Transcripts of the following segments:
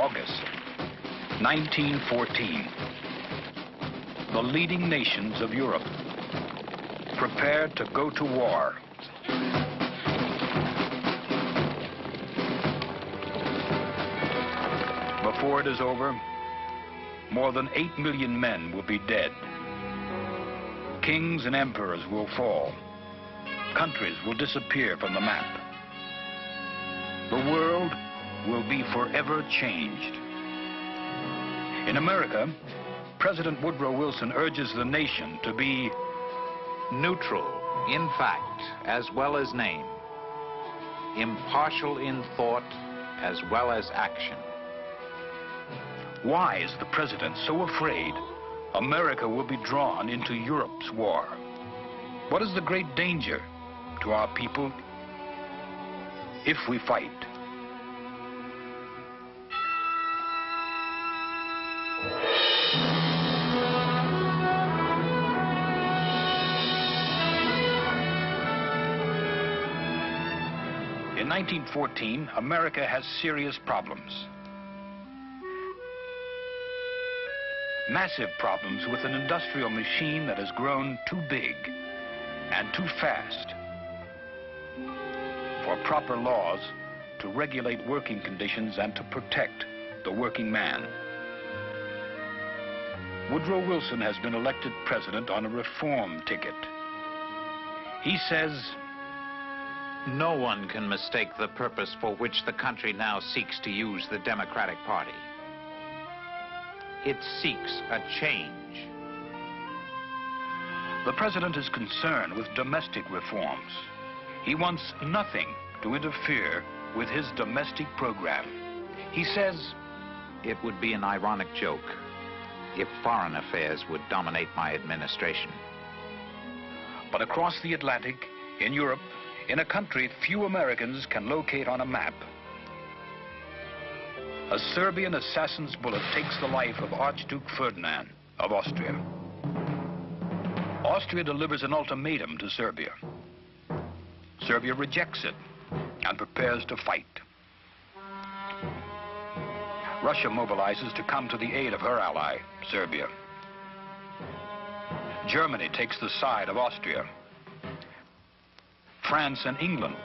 August 1914. The leading nations of Europe prepared to go to war. Before it is over, more than 8 million men will be dead. Kings and emperors will fall. Countries will disappear from the map. The world will be forever changed. In America, President Woodrow Wilson urges the nation to be neutral in fact as well as name, impartial in thought as well as action. Why is the president so afraid America will be drawn into Europe's war? What is the great danger to our people if we fight? In 1914, America has serious problems. Massive problems with an industrial machine that has grown too big and too fast for proper laws to regulate working conditions and to protect the working man. Woodrow Wilson has been elected president on a reform ticket. He says, no one can mistake the purpose for which the country now seeks to use the Democratic Party. It seeks a change. The president is concerned with domestic reforms. He wants nothing to interfere with his domestic program. He says, it would be an ironic joke if foreign affairs would dominate my administration. But across the Atlantic, in Europe, in a country few Americans can locate on a map, a Serbian assassin's bullet takes the life of Archduke Ferdinand of Austria. Austria delivers an ultimatum to Serbia. Serbia rejects it and prepares to fight. Russia mobilizes to come to the aid of her ally, Serbia. Germany takes the side of Austria. France and England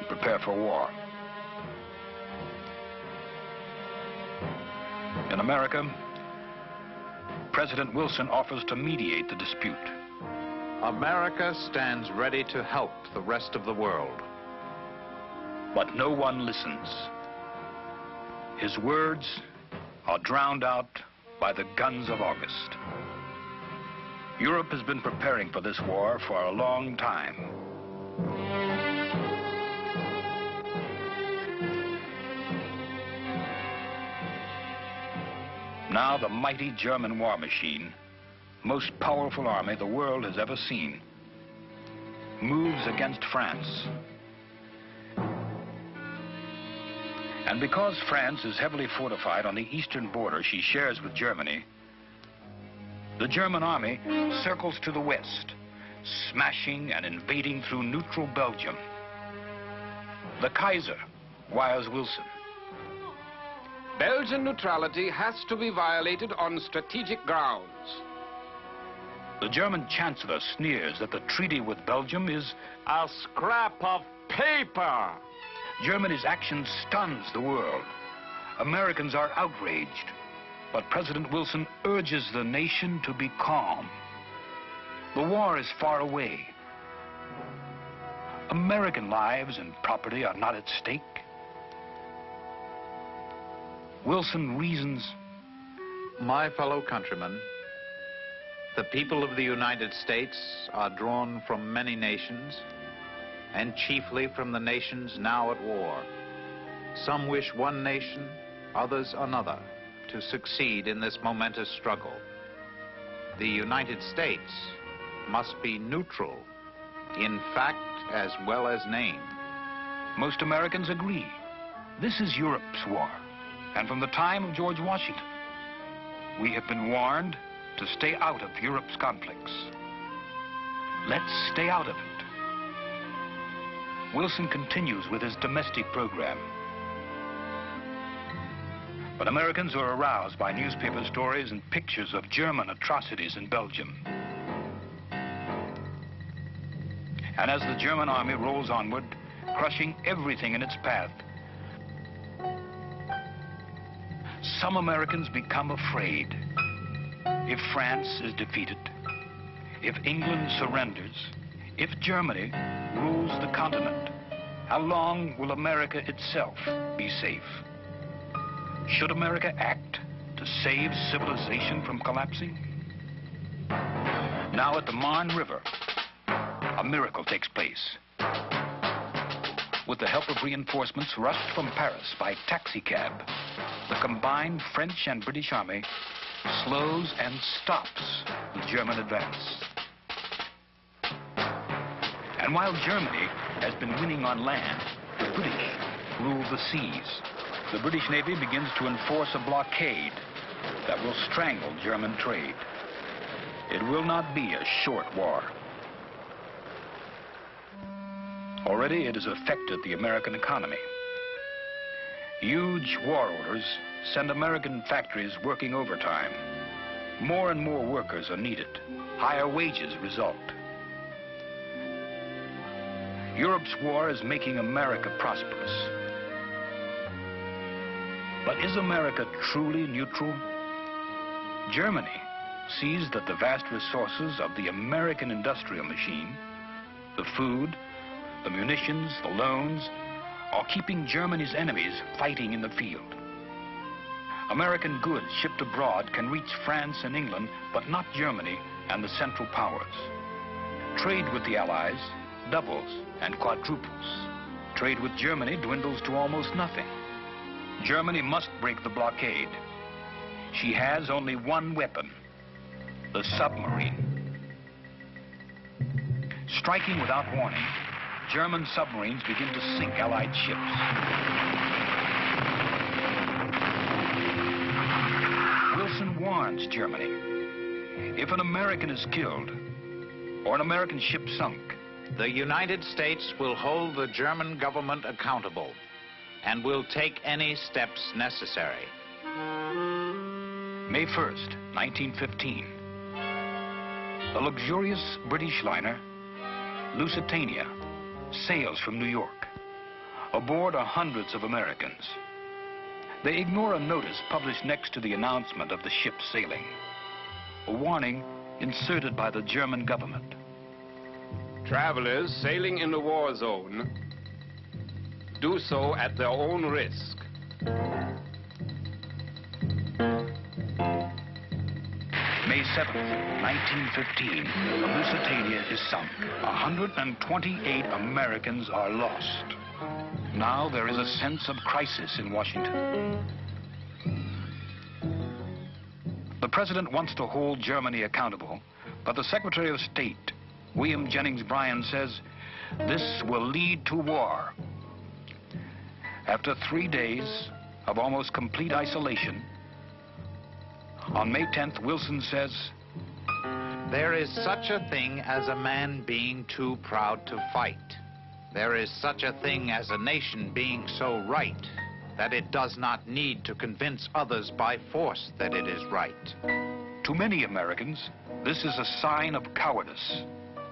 prepare for war. In America, President Wilson offers to mediate the dispute. America stands ready to help the rest of the world. But no one listens. His words are drowned out by the guns of August. Europe has been preparing for this war for a long time. Now the mighty German war machine, most powerful army the world has ever seen, moves against France. And because France is heavily fortified on the eastern border she shares with Germany, the German army circles to the west, smashing and invading through neutral Belgium. The Kaiser wires Wilson. Belgian neutrality has to be violated on strategic grounds. The German chancellor sneers that the treaty with Belgium is a scrap of paper. Germany's action stuns the world. Americans are outraged, but President Wilson urges the nation to be calm. The war is far away. American lives and property are not at stake. Wilson reasons, my fellow countrymen, the people of the United States are drawn from many nations, and chiefly from the nations now at war. Some wish one nation, others another, to succeed in this momentous struggle. The United States must be neutral in fact as well as name. Most Americans agree. This is Europe's war. And from the time of George Washington, we have been warned to stay out of Europe's conflicts. Let's stay out of it. Wilson continues with his domestic program. But Americans are aroused by newspaper stories and pictures of German atrocities in Belgium. And as the German army rolls onward, crushing everything in its path, some Americans become afraid. If France is defeated, if England surrenders, if Germany rules the continent, how long will America itself be safe? Should America act to save civilization from collapsing? Now at the Marne River, a miracle takes place. With the help of reinforcements rushed from Paris by taxicab, the combined French and British army slows and stops the German advance. And while Germany has been winning on land, the British rule the seas. The British Navy begins to enforce a blockade that will strangle German trade. It will not be a short war. Already it has affected the American economy. Huge war orders send American factories working overtime. More and more workers are needed. Higher wages result. Europe's war is making America prosperous. But is America truly neutral? Germany sees that the vast resources of the American industrial machine, the food, the munitions, the loans, are keeping Germany's enemies fighting in the field. American goods shipped abroad can reach France and England, but not Germany and the Central Powers. Trade with the Allies doubles and quadruples. Trade with Germany dwindles to almost nothing. Germany must break the blockade. She has only one weapon, the submarine. Striking without warning, German submarines begin to sink Allied ships. Wilson warns Germany, if an American is killed or an American ship sunk, The United States will hold the German government accountable and will take any steps necessary. May 1st, 1915. The luxurious British liner Lusitania sails from New York. Aboard are hundreds of Americans. They ignore a notice published next to the announcement of the ship sailing, a warning inserted by the German government. Travelers sailing in the war zone do so at their own risk. May 7th, 1915, the Lusitania is sunk. 128 Americans are lost. Now there is a sense of crisis in Washington. The president wants to hold Germany accountable, but the Secretary of State, William Jennings Bryan, says this will lead to war. After 3 days of almost complete isolation, on May 10th, Wilson says, There is such a thing as a man being too proud to fight. There is such a thing as a nation being so right that it does not need to convince others by force that it is right. To many Americans, this is a sign of cowardice.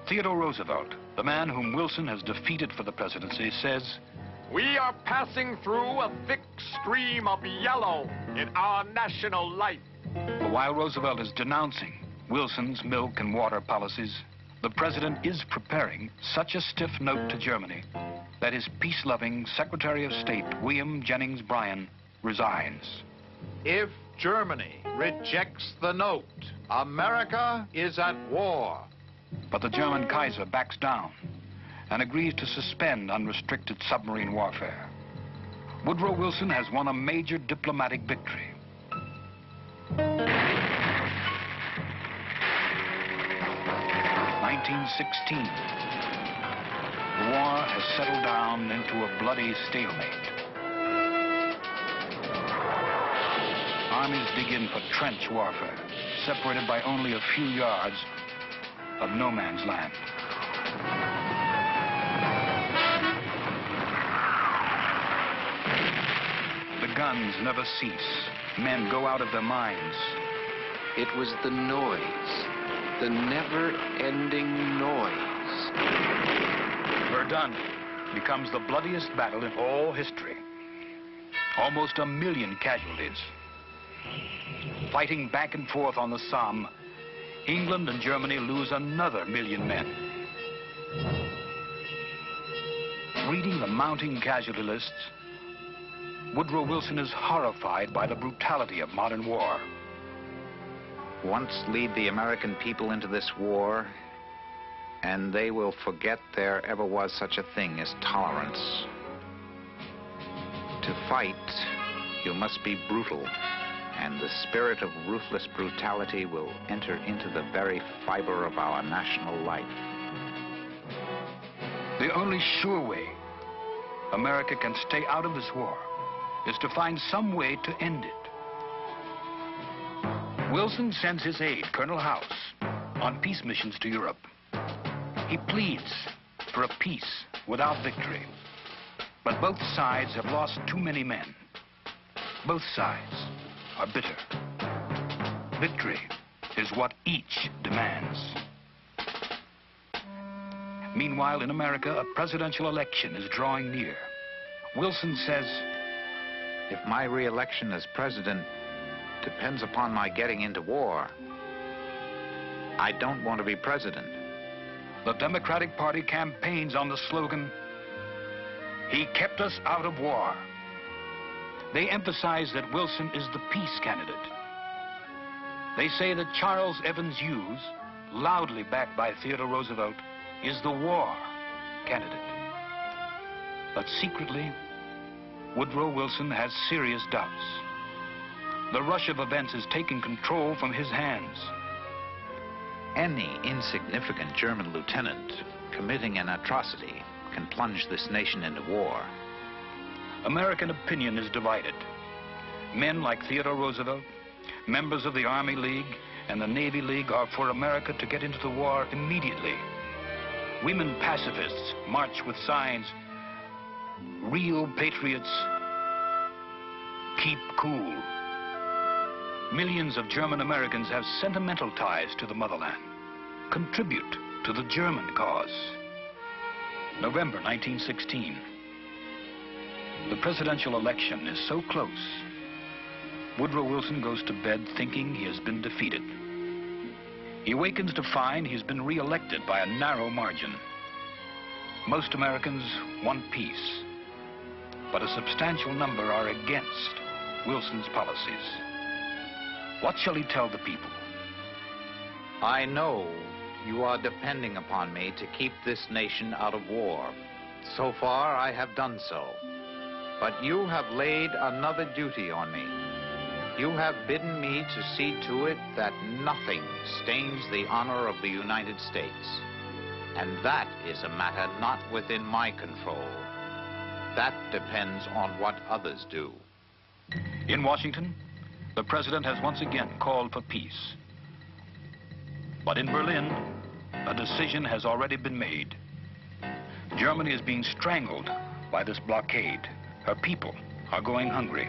Theodore Roosevelt, the man whom Wilson has defeated for the presidency, says, We are passing through a thick stream of yellow in our national life. But while Roosevelt is denouncing Wilson's milk and water policies, the president is preparing such a stiff note to Germany that his peace-loving Secretary of State, William Jennings Bryan, resigns. If Germany rejects the note, America is at war. But the German Kaiser backs down and agrees to suspend unrestricted submarine warfare. Woodrow Wilson has won a major diplomatic victory. 1916. The war has settled down into a bloody stalemate. Armies begin for trench warfare, separated by only a few yards of no man's land. The guns never cease. men go out of their minds. It was the noise, the never-ending noise. Verdun becomes the bloodiest battle in all history. Almost 1 million casualties. Fighting back and forth on the Somme, England and Germany lose another 1 million men. Reading the mounting casualty lists, Woodrow Wilson is horrified by the brutality of modern war. Once lead the American people into this war, and they will forget there ever was such a thing as tolerance. To fight, you must be brutal, and the spirit of ruthless brutality will enter into the very fiber of our national life. The only sure way America can stay out of this war is to find some way to end it. Wilson sends his aide, Colonel House, on peace missions to Europe. He pleads for a peace without victory. But both sides have lost too many men. Both sides are bitter. Victory is what each demands. Meanwhile, in America, a presidential election is drawing near. Wilson says, if my re-election as president depends upon my getting into war, I don't want to be president. The Democratic Party campaigns on the slogan, "He kept us out of war." They emphasize that Wilson is the peace candidate. They say that Charles Evans Hughes, loudly backed by Theodore Roosevelt, is the war candidate. But secretly, Woodrow Wilson has serious doubts. The rush of events is taking control from his hands. Any insignificant German lieutenant committing an atrocity can plunge this nation into war. American opinion is divided. Men like Theodore Roosevelt, members of the Army League and the Navy League are for America to get into the war immediately. Women pacifists march with signs, "Real patriots, keep cool." Millions of German Americans have sentimental ties to the motherland, contribute to the German cause. November 1916. The presidential election is so close. Woodrow Wilson goes to bed thinking he has been defeated. He awakens to find he's been re-elected by a narrow margin. Most Americans want peace, but a substantial number are against Wilson's policies. What shall he tell the people? I know you are depending upon me to keep this nation out of war. So far, I have done so. But you have laid another duty on me. You have bidden me to see to it that nothing stains the honor of the United States. And that is a matter not within my control. That depends on what others do. In Washington, the president has once again called for peace. But in Berlin, a decision has already been made. Germany is being strangled by this blockade. Her people are going hungry.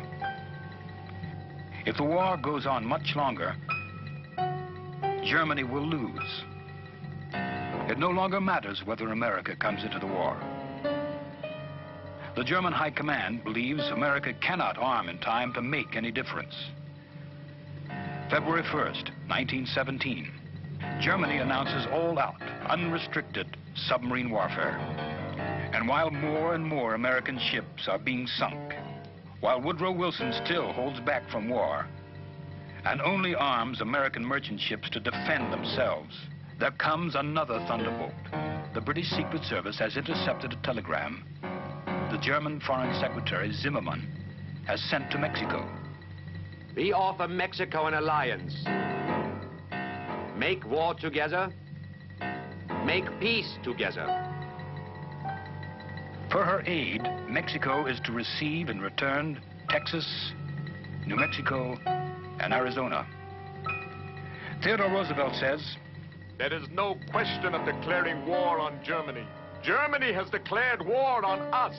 If the war goes on much longer, Germany will lose. It no longer matters whether America comes into the war. The German High Command believes America cannot arm in time to make any difference. February 1st, 1917, Germany announces all-out, unrestricted submarine warfare. And while more and more American ships are being sunk, while Woodrow Wilson still holds back from war and only arms American merchant ships to defend themselves, there comes another thunderbolt. The British Secret Service has intercepted a telegram the German Foreign Secretary Zimmermann has sent to Mexico. We offer Mexico an alliance. Make war together, make peace together. For her aid, Mexico is to receive in return Texas, New Mexico, and Arizona. Theodore Roosevelt says, There is no question of declaring war on Germany. Germany has declared war on us.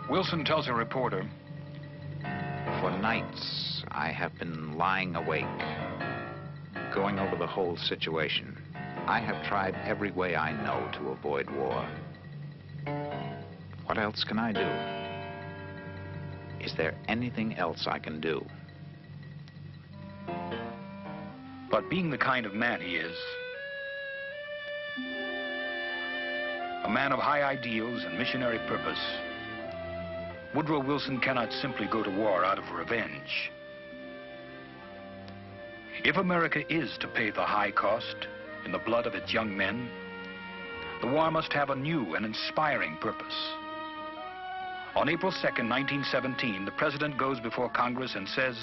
Wilson tells a reporter, For nights, I have been lying awake, going over the whole situation. I have tried every way I know to avoid war. What else can I do? Is there anything else I can do? But being the kind of man he is, a man of high ideals and missionary purpose, Woodrow Wilson cannot simply go to war out of revenge. If America is to pay the high cost in the blood of its young men, the war must have a new and inspiring purpose. On April 2nd, 1917, the president goes before Congress and says,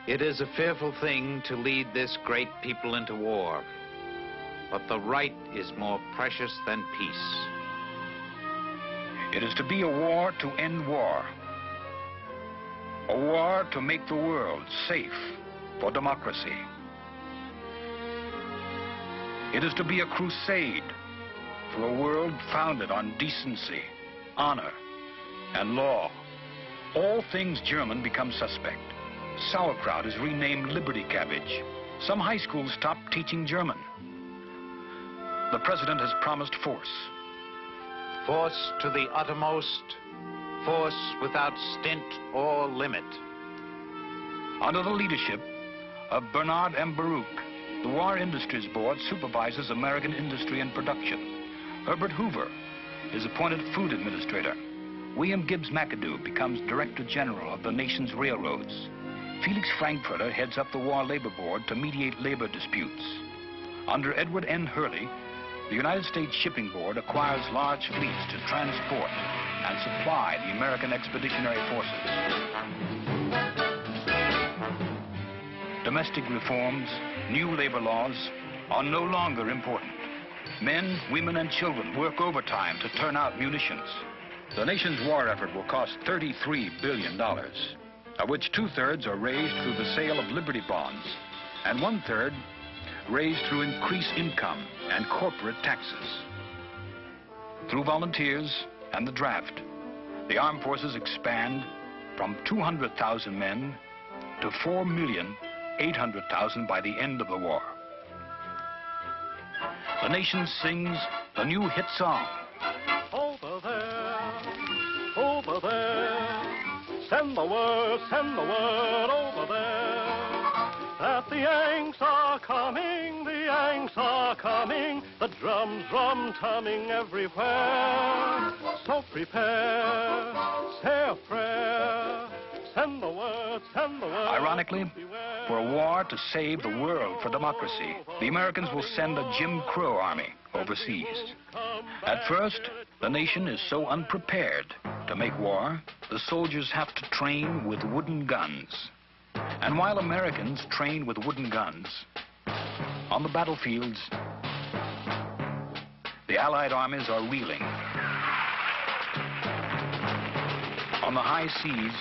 "It is a fearful thing to lead this great people into war, but the right is more precious than peace." It is to be a war to end war. A war to make the world safe for democracy. It is to be a crusade for a world founded on decency, honor, and law. All things German become suspect. Sauerkraut is renamed Liberty Cabbage. Some high schools stop teaching German. The president has promised force. Force to the uttermost, force without stint or limit. Under the leadership of Bernard M. Baruch, the War Industries Board supervises American industry and production. Herbert Hoover is appointed food administrator. William Gibbs McAdoo becomes Director General of the nation's railroads. Felix Frankfurter heads up the War Labor Board to mediate labor disputes. Under Edward N. Hurley, the United States Shipping Board acquires large fleets to transport and supply the American Expeditionary Forces. Domestic reforms, new labor laws are no longer important. Men, women, and children work overtime to turn out munitions. The nation's war effort will cost $33 billion, of which 2/3 are raised through the sale of Liberty bonds, and 1/3 raised through increased income and corporate taxes. Through volunteers and the draft, the armed forces expand from 200,000 men to 4,800,000 by the end of the war. The nation sings the new hit song. Over there, send the word over there, that the Yanks are coming, the drums drum-tumming everywhere. So prepare, say a prayer, send the word. Ironically, for a war to save the world for democracy, the Americans will send a Jim Crow army overseas. At first, the nation is so unprepared to make war, the soldiers have to train with wooden guns. And while Americans train with wooden guns, on the battlefields, the Allied armies are reeling. On the high seas,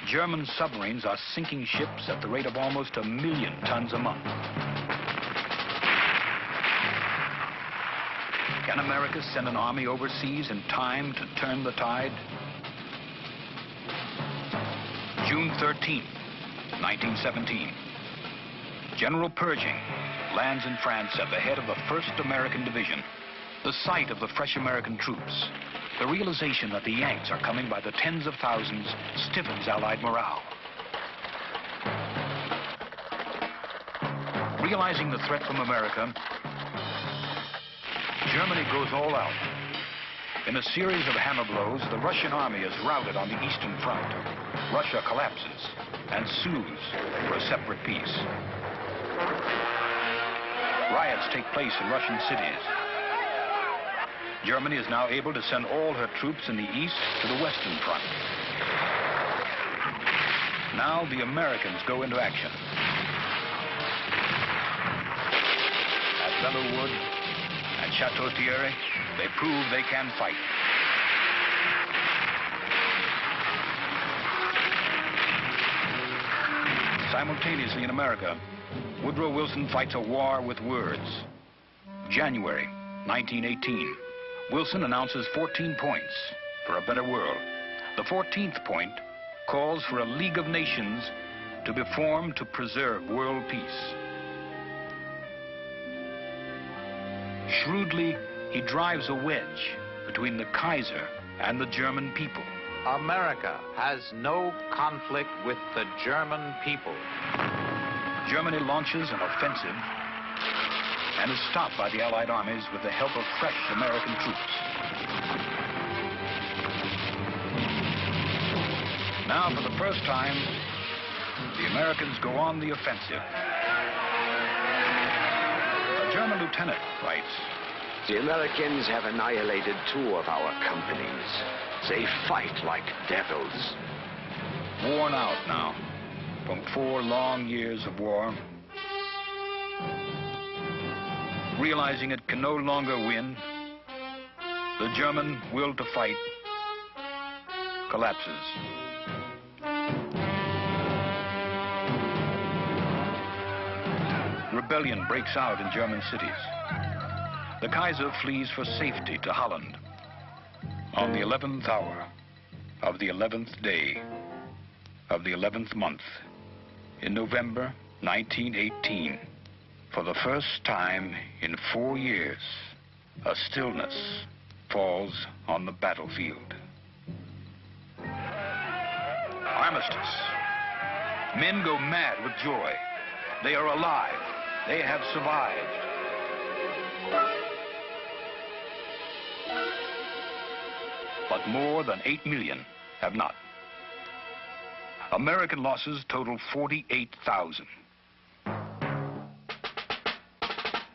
German submarines are sinking ships at the rate of almost 1 million tons a month. Can America send an army overseas in time to turn the tide? June 13th, 1917. General Pershing lands in France at the head of the 1st American Division. The sight of the fresh American troops, the realization that the Yanks are coming by the tens of thousands, stiffens Allied morale. Realizing the threat from America, Germany goes all out. In a series of hammer blows, the Russian army is routed on the Eastern Front. Russia collapses and sues for a separate peace. Riots take place in Russian cities. Germany is now able to send all her troops in the east to the Western Front. Now the Americans go into action. At Belleau Wood and Chateau Thierry, they prove they can fight. Simultaneously in America, Woodrow Wilson fights a war with words. January 1918, Wilson announces 14 points for a better world. The 14th point calls for a League of Nations to be formed to preserve world peace. Shrewdly, he drives a wedge between the Kaiser and the German people. America has no conflict with the German people. Germany launches an offensive and is stopped by the Allied armies with the help of fresh American troops. Now, for the first time, the Americans go on the offensive. A German lieutenant writes, "The Americans have annihilated 2 of our companies. They fight like devils." Worn out now from 4 long years of war, realizing it can no longer win, the German will to fight collapses. Rebellion breaks out in German cities. The Kaiser flees for safety to Holland. On the 11th hour of the 11th day of the 11th month in November 1918, for the first time in 4 years, a stillness falls on the battlefield. Armistice. Men go mad with joy. They are alive. They have survived. But more than 8 million have not. American losses total 48,000.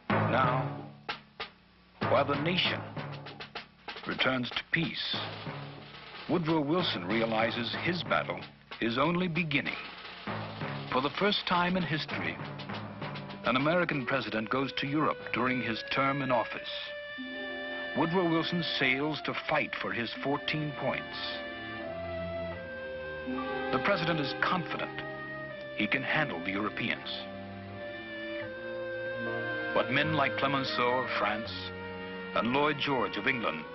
Now, while the nation returns to peace, Woodrow Wilson realizes his battle is only beginning. For the first time in history, an American president goes to Europe during his term in office. Woodrow Wilson sails to fight for his 14 points. The president is confident he can handle the Europeans. But men like Clemenceau of France and Lloyd George of England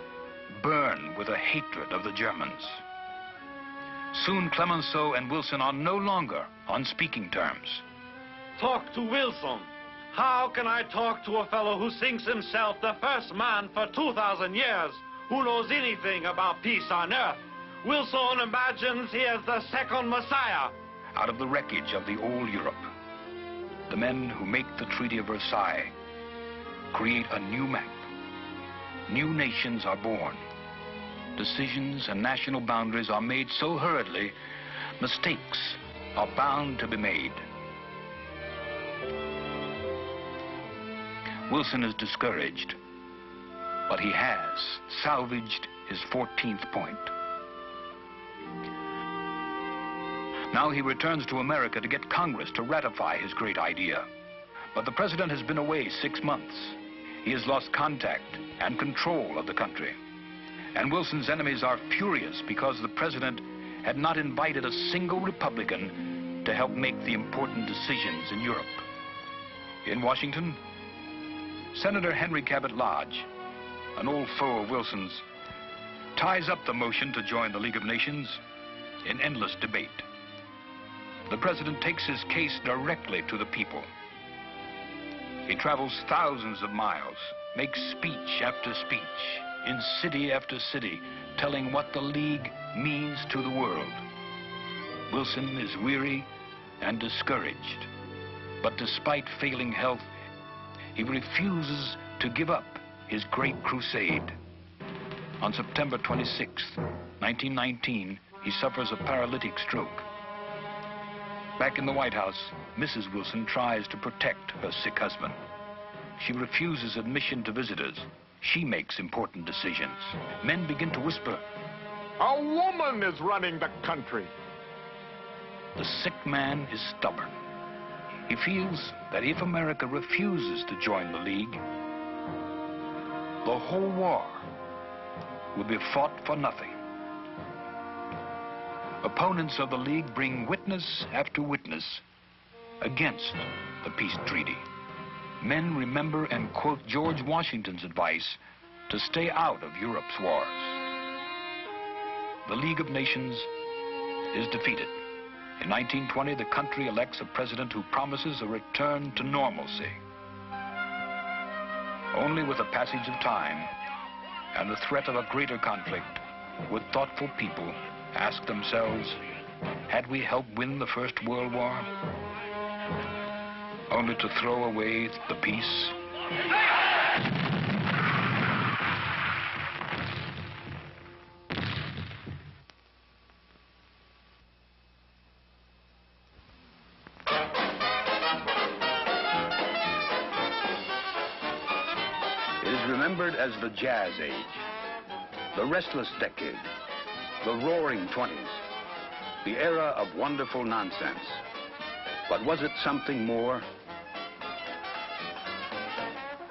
burn with a hatred of the Germans. Soon Clemenceau and Wilson are no longer on speaking terms. Talk to Wilson. How can I talk to a fellow who thinks himself the first man for 2,000 years, who knows anything about peace on earth? Wilson imagines he is the second Messiah. Out of the wreckage of the old Europe, the men who make the Treaty of Versailles create a new map. New nations are born. Decisions and national boundaries are made so hurriedly, mistakes are bound to be made. Wilson is discouraged, but he has salvaged his 14th point. Now he returns to America to get Congress to ratify his great idea. But the president has been away 6 months. He has lost contact and control of the country. And Wilson's enemies are furious because the president had not invited a single Republican to help make the important decisions in Europe. In Washington, Senator Henry Cabot Lodge, an old foe of Wilson's, ties up the motion to join the League of Nations in endless debate. The president takes his case directly to the people. He travels thousands of miles, makes speech after speech, in city after city, telling what the League means to the world. Wilson is weary and discouraged, but despite failing health, he refuses to give up his great crusade. On September 26, 1919, he suffers a paralytic stroke. Back in the White House, Mrs. Wilson tries to protect her sick husband. She refuses admission to visitors. She makes important decisions. Men begin to whisper, "A woman is running the country." the sick man is stubborn. He feels that if America refuses to join the League, the whole war will be fought for nothing. Opponents of the League bring witness after witness against the peace treaty. Men remember and quote George Washington's advice to stay out of Europe's wars. The League of Nations is defeated. In 1920, the country elects a president who promises a return to normalcy. Only with the passage of time and the threat of a greater conflict would thoughtful people ask themselves, had we helped win the First World War? Only to throw away the peace? It is remembered as the Jazz Age, the restless decade, the roaring 20s, the era of wonderful nonsense. But was it something more?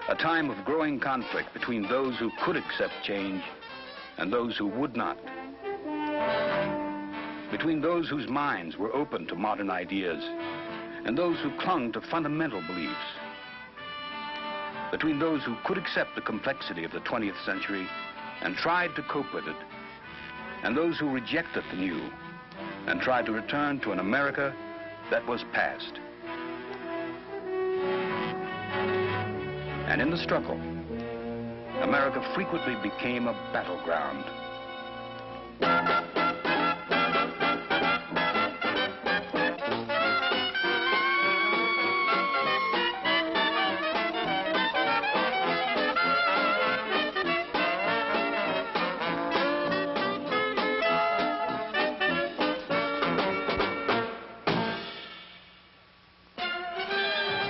A time of growing conflict between those who could accept change and those who would not. Between those whose minds were open to modern ideas and those who clung to fundamental beliefs. Between those who could accept the complexity of the 20th century and tried to cope with it, and those who rejected the new and tried to return to an America that was past. And in the struggle, America frequently became a battleground.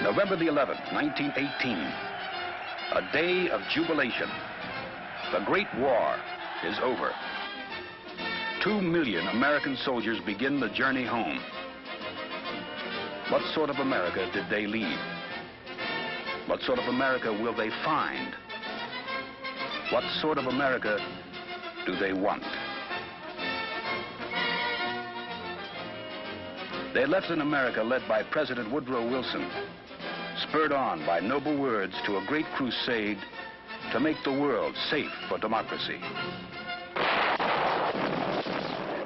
November the 11th, 1918, a day of jubilation. The Great War is over. 2 million American soldiers begin the journey home. What sort of America did they leave? What sort of America will they find? What sort of America do they want? They left an America led by President Woodrow Wilson, spurred on by noble words to a great crusade to make the world safe for democracy.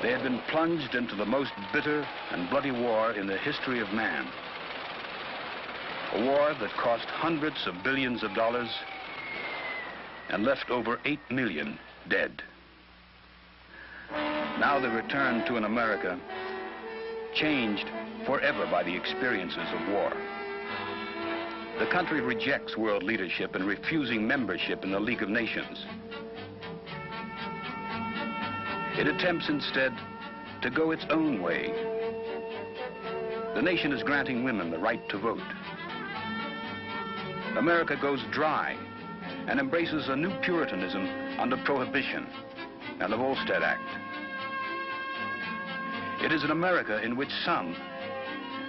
They had been plunged into the most bitter and bloody war in the history of man. A war that cost hundreds of billions of dollars and left over 8 million dead. Now they return to an America changed forever by the experiences of war. The country rejects world leadership in refusing membership in the League of Nations. It attempts instead to go its own way. The nation is granting women the right to vote. America goes dry and embraces a new Puritanism under Prohibition and the Volstead Act. It is an America in which some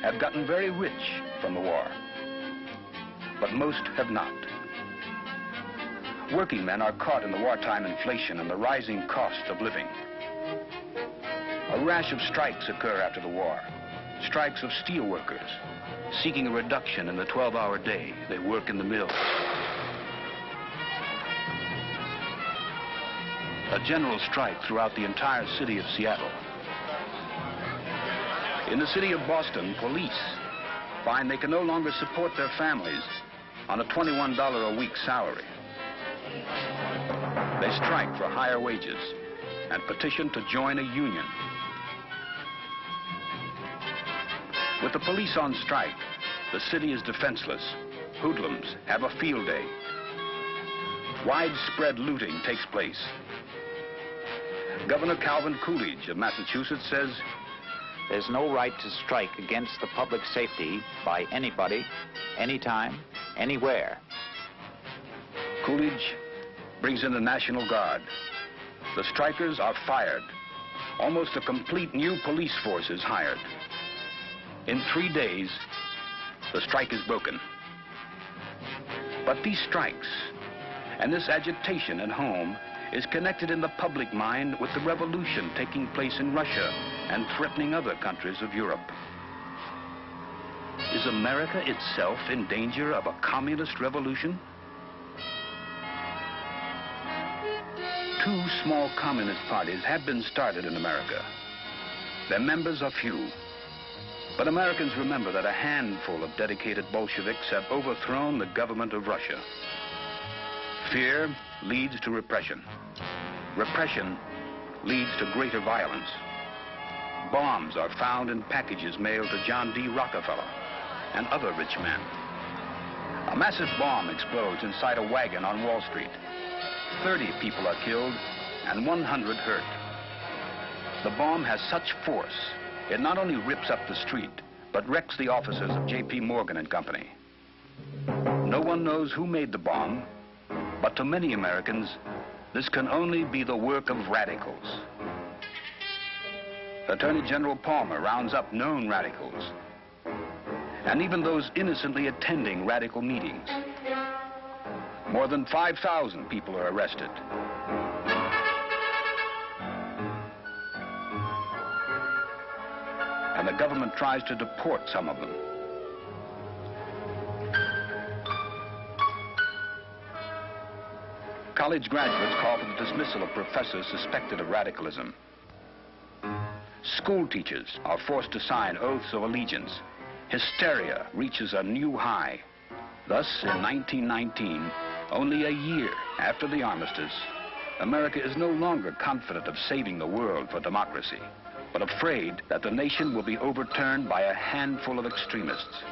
have gotten very rich from the war, but most have not. Working men are caught in the wartime inflation and the rising cost of living. A rash of strikes occur after the war. Strikes of steel workers, seeking a reduction in the 12-hour day they work in the mills. A general strike throughout the entire city of Seattle. In the city of Boston, police find they can no longer support their families on a $21 a week salary. They strike for higher wages and petition to join a union. With the police on strike, the city is defenseless. Hoodlums have a field day. Widespread looting takes place. Governor Calvin Coolidge of Massachusetts says, "There's no right to strike against the public safety by anybody, anytime, anywhere." Coolidge brings in the National Guard. The strikers are fired. Almost a complete new police force is hired. In 3 days, the strike is broken. But these strikes and this agitation at home is connected in the public mind with the revolution taking place in Russia and threatening other countries of Europe. Is America itself in danger of a communist revolution? 2 small communist parties have been started in America. Their members are few. But Americans remember that a handful of dedicated Bolsheviks have overthrown the government of Russia. Fear leads to repression. Repression leads to greater violence. Bombs are found in packages mailed to John D. Rockefeller and other rich men. A massive bomb explodes inside a wagon on Wall Street. 30 people are killed and 100 hurt. The bomb has such force, it not only rips up the street, but wrecks the offices of J.P. Morgan and Company. No one knows who made the bomb, but to many Americans, this can only be the work of radicals. Attorney General Palmer rounds up known radicals, and even those innocently attending radical meetings. More than 5,000 people are arrested. And the government tries to deport some of them. College graduates call for the dismissal of professors suspected of radicalism. School teachers are forced to sign oaths of allegiance. Hysteria reaches a new high. Thus, in 1919, only a year after the armistice, America is no longer confident of saving the world for democracy, but afraid that the nation will be overturned by a handful of extremists.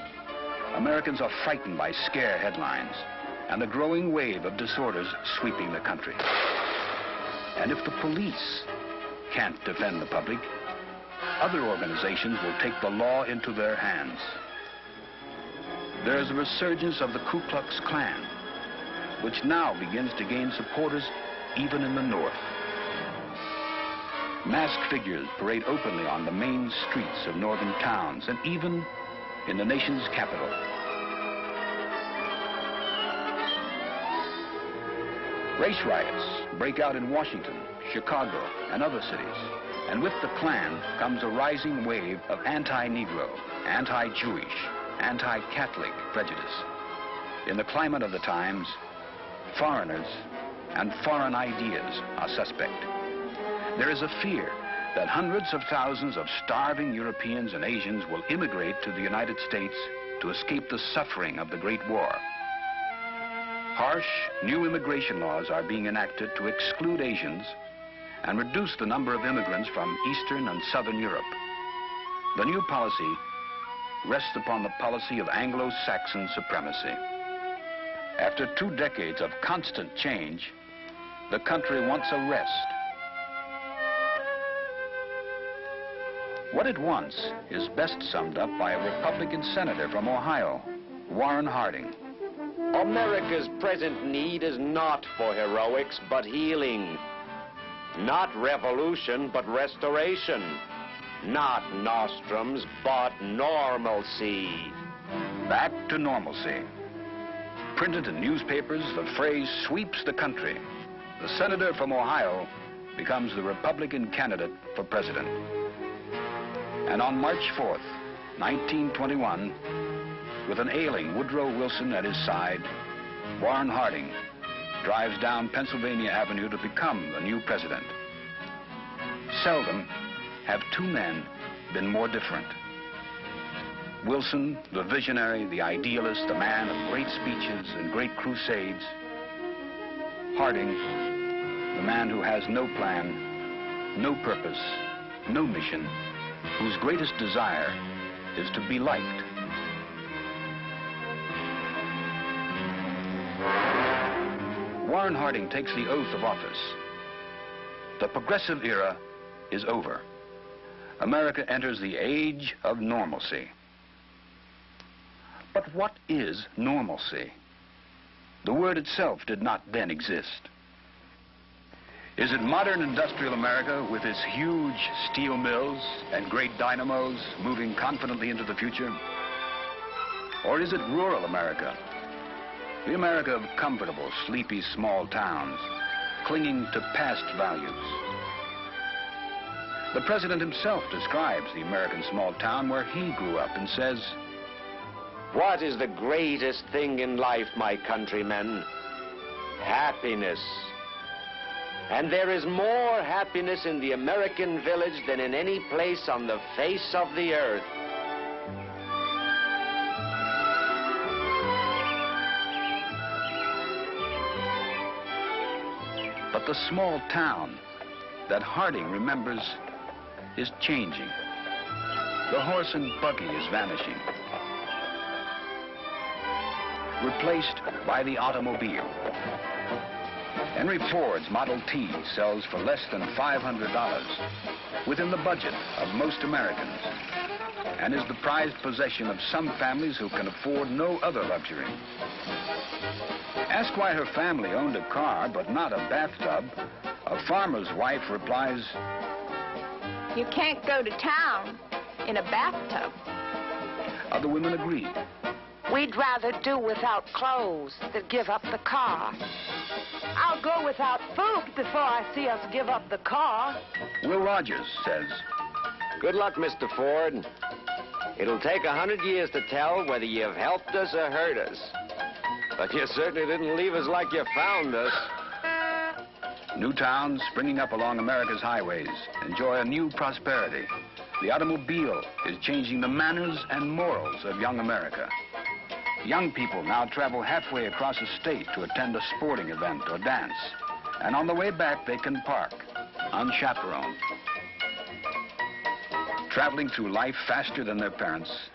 Americans are frightened by scare headlines and the growing wave of disorders sweeping the country. And if the police can't defend the public, other organizations will take the law into their hands. There is a resurgence of the Ku Klux Klan, which now begins to gain supporters even in the North. Masked figures parade openly on the main streets of northern towns and even in the nation's capital. Race riots break out in Washington, Chicago, and other cities. And with the Klan comes a rising wave of anti-Negro, anti-Jewish, anti-Catholic prejudice. In the climate of the times, foreigners and foreign ideas are suspect. There is a fear that hundreds of thousands of starving Europeans and Asians will immigrate to the United States to escape the suffering of the Great War. Harsh, new immigration laws are being enacted to exclude Asians and reduce the number of immigrants from Eastern and Southern Europe. The new policy rests upon the policy of Anglo-Saxon supremacy. After 2 decades of constant change, the country wants a rest. What it wants is best summed up by a Republican senator from Ohio, Warren Harding. America's present need is not for heroics, but healing. Not revolution, but restoration. Not nostrums, but normalcy. Back to normalcy. Printed in newspapers, the phrase sweeps the country. The senator from Ohio becomes the Republican candidate for president. And on March 4th, 1921, with an ailing Woodrow Wilson at his side, Warren Harding drives down Pennsylvania Avenue to become the new president. Seldom have 2 men been more different. Wilson, the visionary, the idealist, the man of great speeches and great crusades. Harding, the man who has no plan, no purpose, no mission, whose greatest desire is to be liked. Warren Harding takes the oath of office. The progressive era is over. America enters the age of normalcy. But what is normalcy? The word itself did not then exist. Is it modern industrial America with its huge steel mills and great dynamos moving confidently into the future? Or is it rural America? The America of comfortable, sleepy small towns, clinging to past values. The president himself describes the American small town where he grew up and says, "What is the greatest thing in life, my countrymen? Happiness. And there is more happiness in the American village than in any place on the face of the earth. But the small town that Harding remembers is changing. The horse and buggy is vanishing, replaced by the automobile. Henry Ford's Model T sells for less than $500, within the budget of most Americans, and is the prized possession of some families who can afford no other luxury. Ask why her family owned a car but not a bathtub, a farmer's wife replies, "You can't go to town in a bathtub." Other women agree. "We'd rather do without clothes than give up the car." "I'll go without food before I see us give up the car." Will Rogers says, "Good luck, Mr. Ford. It'll take 100 years to tell whether you've helped us or hurt us. But you certainly didn't leave us like you found us." New towns springing up along America's highways enjoy a new prosperity. The automobile is changing the manners and morals of young America. Young people now travel halfway across a state to attend a sporting event or dance. And on the way back, they can park, unchaperoned. Traveling through life faster than their parents,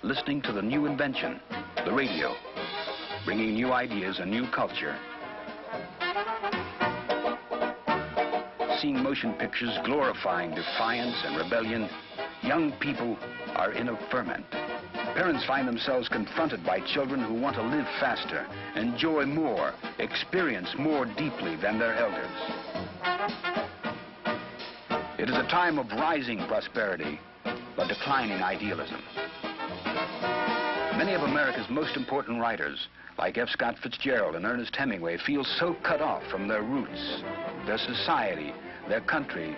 listening to the new invention, the radio, bringing new ideas and new culture. Seeing motion pictures glorifying defiance and rebellion, young people are in a ferment. Parents find themselves confronted by children who want to live faster, enjoy more, experience more deeply than their elders. It is a time of rising prosperity, but declining idealism. Many of America's most important writers, like F. Scott Fitzgerald and Ernest Hemingway, feel so cut off from their roots, their society, their country,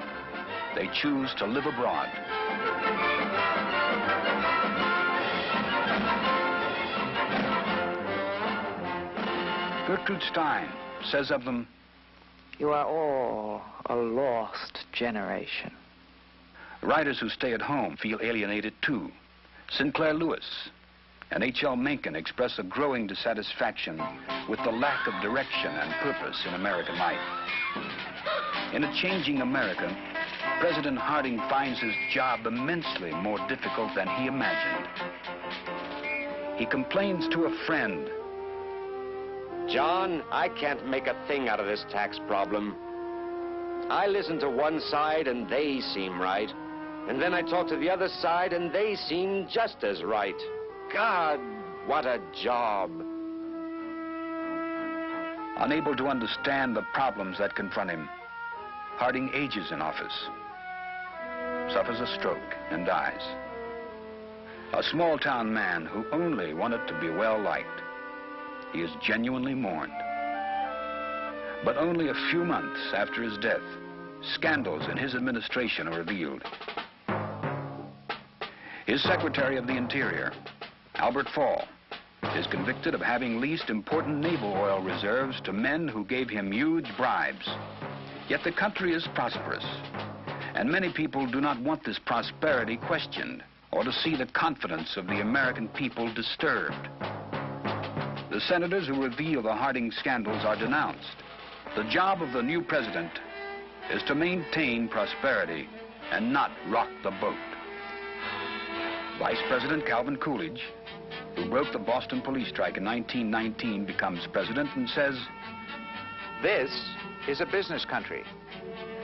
they choose to live abroad. Gertrude Stein says of them, "You are all a lost generation." Writers who stay at home feel alienated too. Sinclair Lewis and H.L. Mencken express a growing dissatisfaction with the lack of direction and purpose in American life. In a changing America, President Harding finds his job immensely more difficult than he imagined. He complains to a friend, "John, I can't make a thing out of this tax problem. I listen to one side and they seem right. And then I talk to the other side and they seem just as right. God, what a job." Unable to understand the problems that confront him, Harding ages in office, suffers a stroke, and dies. A small-town man who only wanted to be well-liked. He is genuinely mourned. But only a few months after his death, scandals in his administration are revealed. His Secretary of the Interior, Albert Fall, is convicted of having leased important naval oil reserves to men who gave him huge bribes. Yet the country is prosperous, and many people do not want this prosperity questioned or to see the confidence of the American people disturbed. The senators who reveal the Harding scandals are denounced. The job of the new president is to maintain prosperity and not rock the boat. Vice President Calvin Coolidge, who broke the Boston police strike in 1919, becomes president and says, "This is a business country.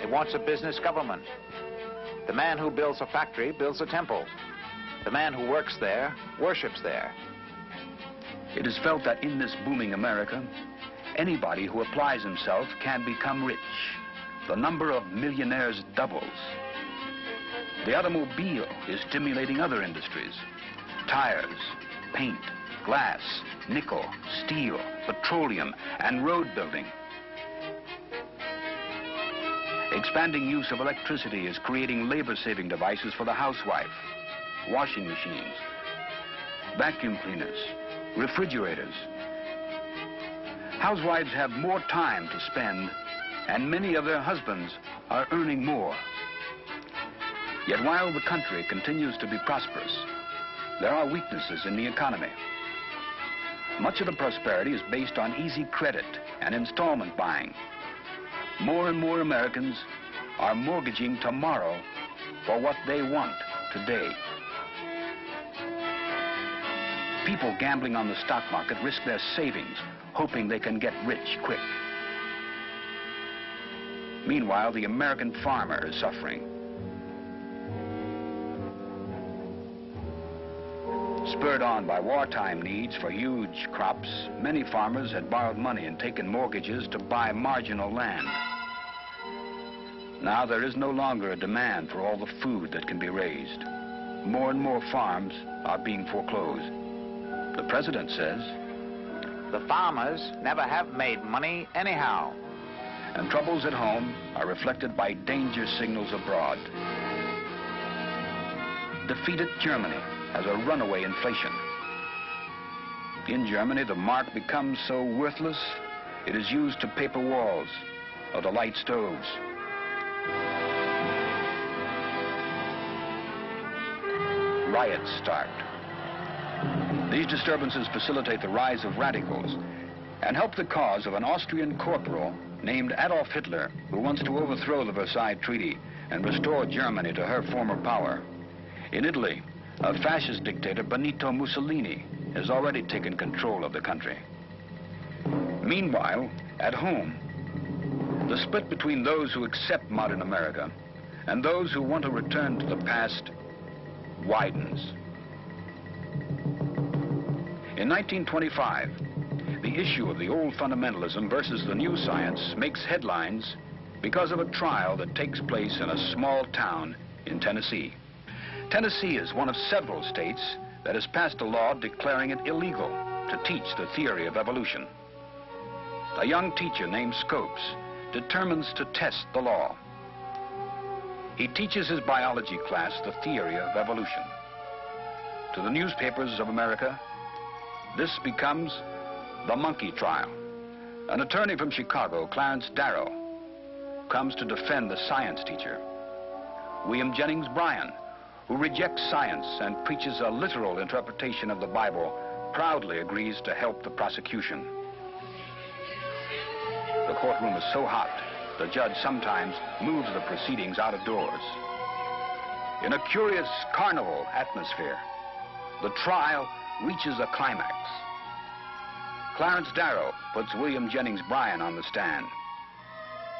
It wants a business government. The man who builds a factory builds a temple. The man who works there worships there." It is felt that in this booming America, anybody who applies himself can become rich. The number of millionaires doubles. The automobile is stimulating other industries. Tires, paint, glass, nickel, steel, petroleum, and road building. Expanding use of electricity is creating labor-saving devices for the housewife. Washing machines, vacuum cleaners, refrigerators. Housewives have more time to spend and many of their husbands are earning more. Yet while the country continues to be prosperous, there are weaknesses in the economy. Much of the prosperity is based on easy credit and installment buying. More and more Americans are mortgaging tomorrow for what they want today. People gambling on the stock market risk their savings, hoping they can get rich quick. Meanwhile, the American farmer is suffering. Spurred on by wartime needs for huge crops, many farmers had borrowed money and taken mortgages to buy marginal land. Now there is no longer a demand for all the food that can be raised. More and more farms are being foreclosed. The president says, "The farmers never have made money anyhow." And troubles at home are reflected by danger signals abroad. Defeated Germany has a runaway inflation. In Germany, the mark becomes so worthless, it is used to paper walls or to light stoves. Riots start. These disturbances facilitate the rise of radicals and help the cause of an Austrian corporal named Adolf Hitler, who wants to overthrow the Versailles Treaty and restore Germany to her former power. In Italy, a fascist dictator, Benito Mussolini, has already taken control of the country. Meanwhile, at home, the split between those who accept modern America and those who want to return to the past widens. In 1925, the issue of the old fundamentalism versus the new science makes headlines because of a trial that takes place in a small town in Tennessee. Tennessee is one of several states that has passed a law declaring it illegal to teach the theory of evolution. A young teacher named Scopes determines to test the law. He teaches his biology class the theory of evolution. To the newspapers of America, this becomes the monkey trial. An attorney from Chicago, Clarence Darrow, comes to defend the science teacher. William Jennings Bryan, who rejects science and preaches a literal interpretation of the Bible, proudly agrees to help the prosecution. The courtroom is so hot, the judge sometimes moves the proceedings out of doors. In a curious carnival atmosphere, the trial reaches a climax. Clarence Darrow puts William Jennings Bryan on the stand.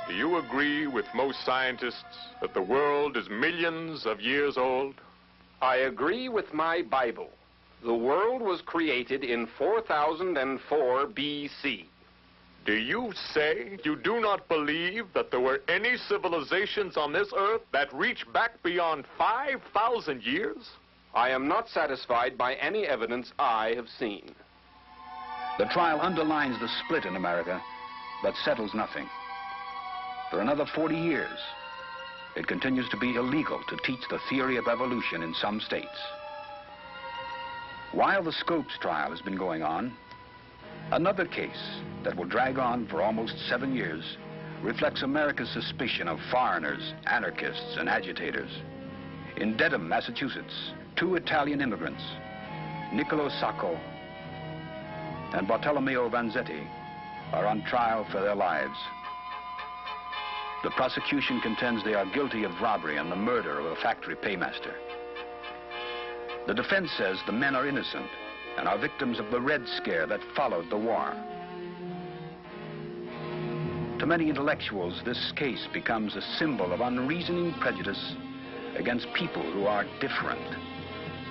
Do you agree with most scientists that the world is millions of years old? I agree with my Bible. The world was created in 4004 BC. Do you say you do not believe that there were any civilizations on this earth that reach back beyond 5,000 years? I am not satisfied by any evidence I have seen. The trial underlines the split in America, but settles nothing. For another 40 years, it continues to be illegal to teach the theory of evolution in some states. While the Scopes trial has been going on, another case that will drag on for almost 7 years reflects America's suspicion of foreigners, anarchists, and agitators. In Dedham, Massachusetts, 2 Italian immigrants, Niccolo Sacco and Bartolomeo Vanzetti, are on trial for their lives. The prosecution contends they are guilty of robbery and the murder of a factory paymaster. The defense says the men are innocent and are victims of the Red Scare that followed the war. To many intellectuals, this case becomes a symbol of unreasoning prejudice against people who are different.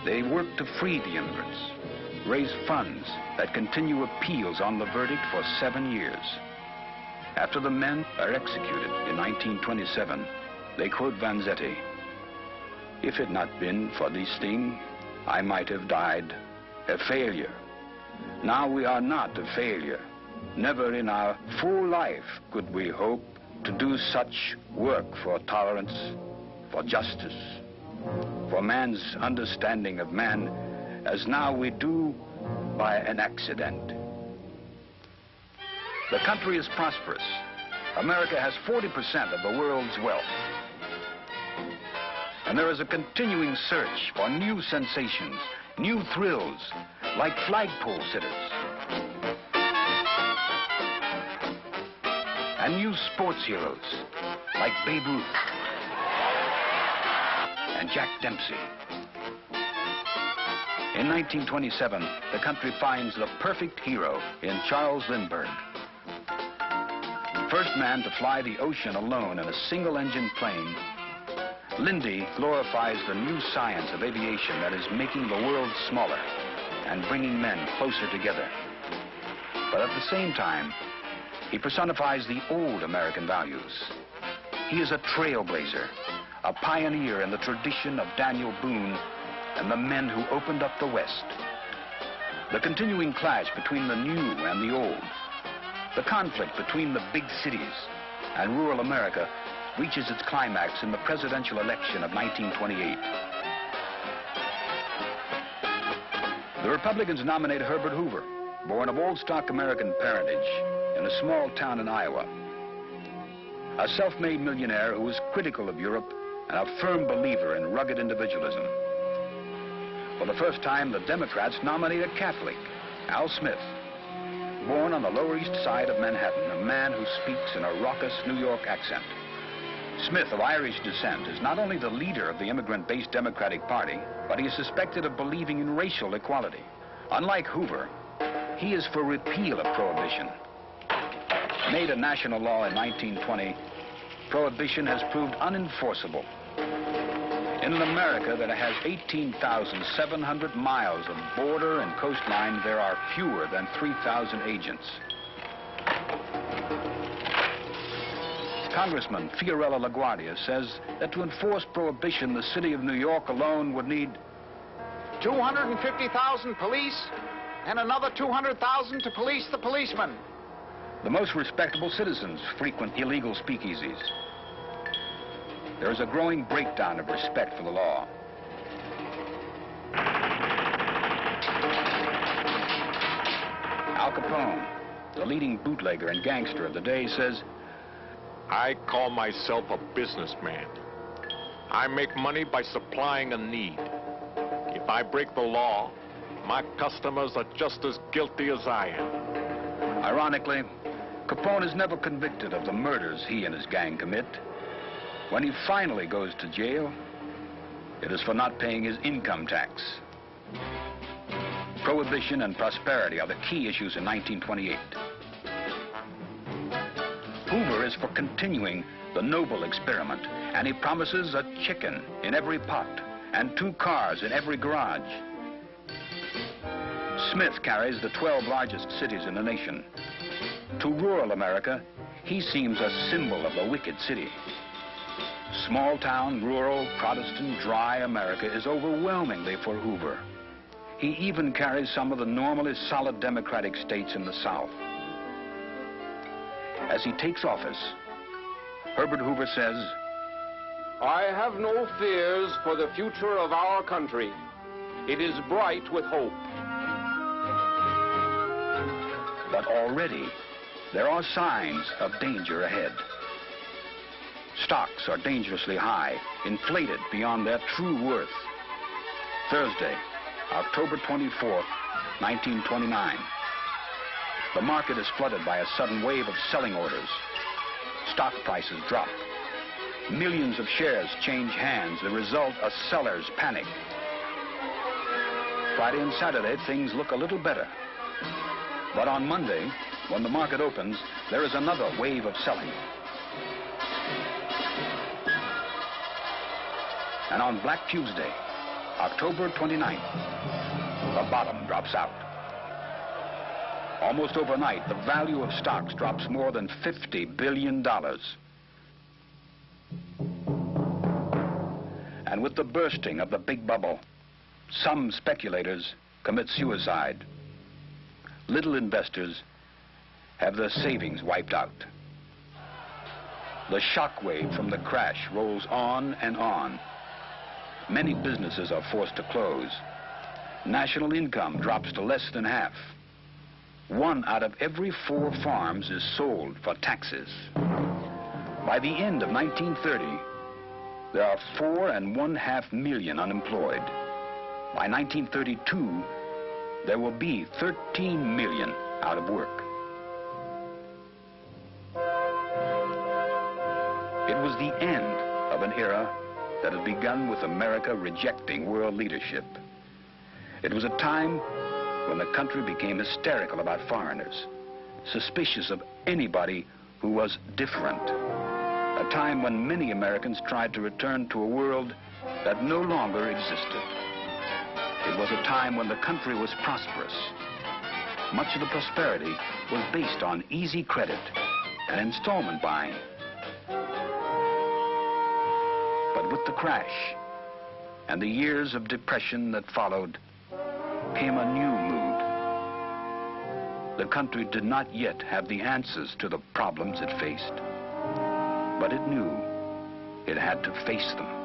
They work to free the immigrants, raise funds that continue appeals on the verdict for 7 years. After the men are executed in 1927, they quote Vanzetti, "If it not been for this thing, I might have died a failure. Now we are not a failure. Never in our full life could we hope to do such work for tolerance, for justice, for man's understanding of man, as now we do by an accident." The country is prosperous, America has 40% of the world's wealth. And there is a continuing search for new sensations, new thrills, like flagpole sitters. And new sports heroes, like Babe Ruth and Jack Dempsey. In 1927, the country finds the perfect hero in Charles Lindbergh. First man to fly the ocean alone in a single-engine plane, Lindy glorifies the new science of aviation that is making the world smaller and bringing men closer together. But at the same time, he personifies the old American values. He is a trailblazer, a pioneer in the tradition of Daniel Boone and the men who opened up the West. The continuing clash between the new and the old, the conflict between the big cities and rural America reaches its climax in the presidential election of 1928. The Republicans nominate Herbert Hoover, born of old stock American parentage in a small town in Iowa. A self-made millionaire who was critical of Europe and a firm believer in rugged individualism. For the first time, the Democrats nominate a Catholic, Al Smith, born on the Lower East Side of Manhattan, a man who speaks in a raucous New York accent. Smith, of Irish descent, is not only the leader of the immigrant-based Democratic Party, but he is suspected of believing in racial equality. Unlike Hoover, he is for repeal of Prohibition. Made a national law in 1920, Prohibition has proved unenforceable. In an America that has 18,700 miles of border and coastline, there are fewer than 3,000 agents. Congressman Fiorello LaGuardia says that to enforce Prohibition, the city of New York alone would need 250,000 police and another 200,000 to police the policemen. The most respectable citizens frequent illegal speakeasies. There is a growing breakdown of respect for the law. Al Capone, the leading bootlegger and gangster of the day, says, I call myself a businessman. I make money by supplying a need. If I break the law, my customers are just as guilty as I am. Ironically, Capone is never convicted of the murders he and his gang commit. When he finally goes to jail, it is for not paying his income tax. Prohibition and prosperity are the key issues in 1928. Hoover is for continuing the noble experiment, and he promises a chicken in every pot and 2 cars in every garage. Smith carries the 12 largest cities in the nation. To rural America, he seems a symbol of the wicked city. Small-town, rural, Protestant, dry America is overwhelmingly for Hoover. He even carries some of the normally solid Democratic states in the South. As he takes office, Herbert Hoover says, I have no fears for the future of our country. It is bright with hope. But already, there are signs of danger ahead. Stocks are dangerously high, inflated beyond their true worth. Thursday, October 24th, 1929. The market is flooded by a sudden wave of selling orders. Stock prices drop. Millions of shares change hands. The result, a seller's panic. Friday and Saturday, things look a little better. But on Monday, when the market opens, there is another wave of selling. And on Black Tuesday, October 29th, the bottom drops out. Almost overnight, the value of stocks drops more than $50 billion. And with the bursting of the big bubble, some speculators commit suicide. Little investors have their savings wiped out. The shockwave from the crash rolls on and on. Many businesses are forced to close. National income drops to less than half. 1 out of every 4 farms is sold for taxes. By the end of 1930, there are 4.5 million unemployed. By 1932, there will be 13 million out of work. It was the end of an era that had begun with America rejecting world leadership. It was a time when the country became hysterical about foreigners, suspicious of anybody who was different. A time when many Americans tried to return to a world that no longer existed. It was a time when the country was prosperous. Much of the prosperity was based on easy credit and installment buying. But with the crash and the years of depression that followed came a new mood. The country did not yet have the answers to the problems it faced, but it knew it had to face them.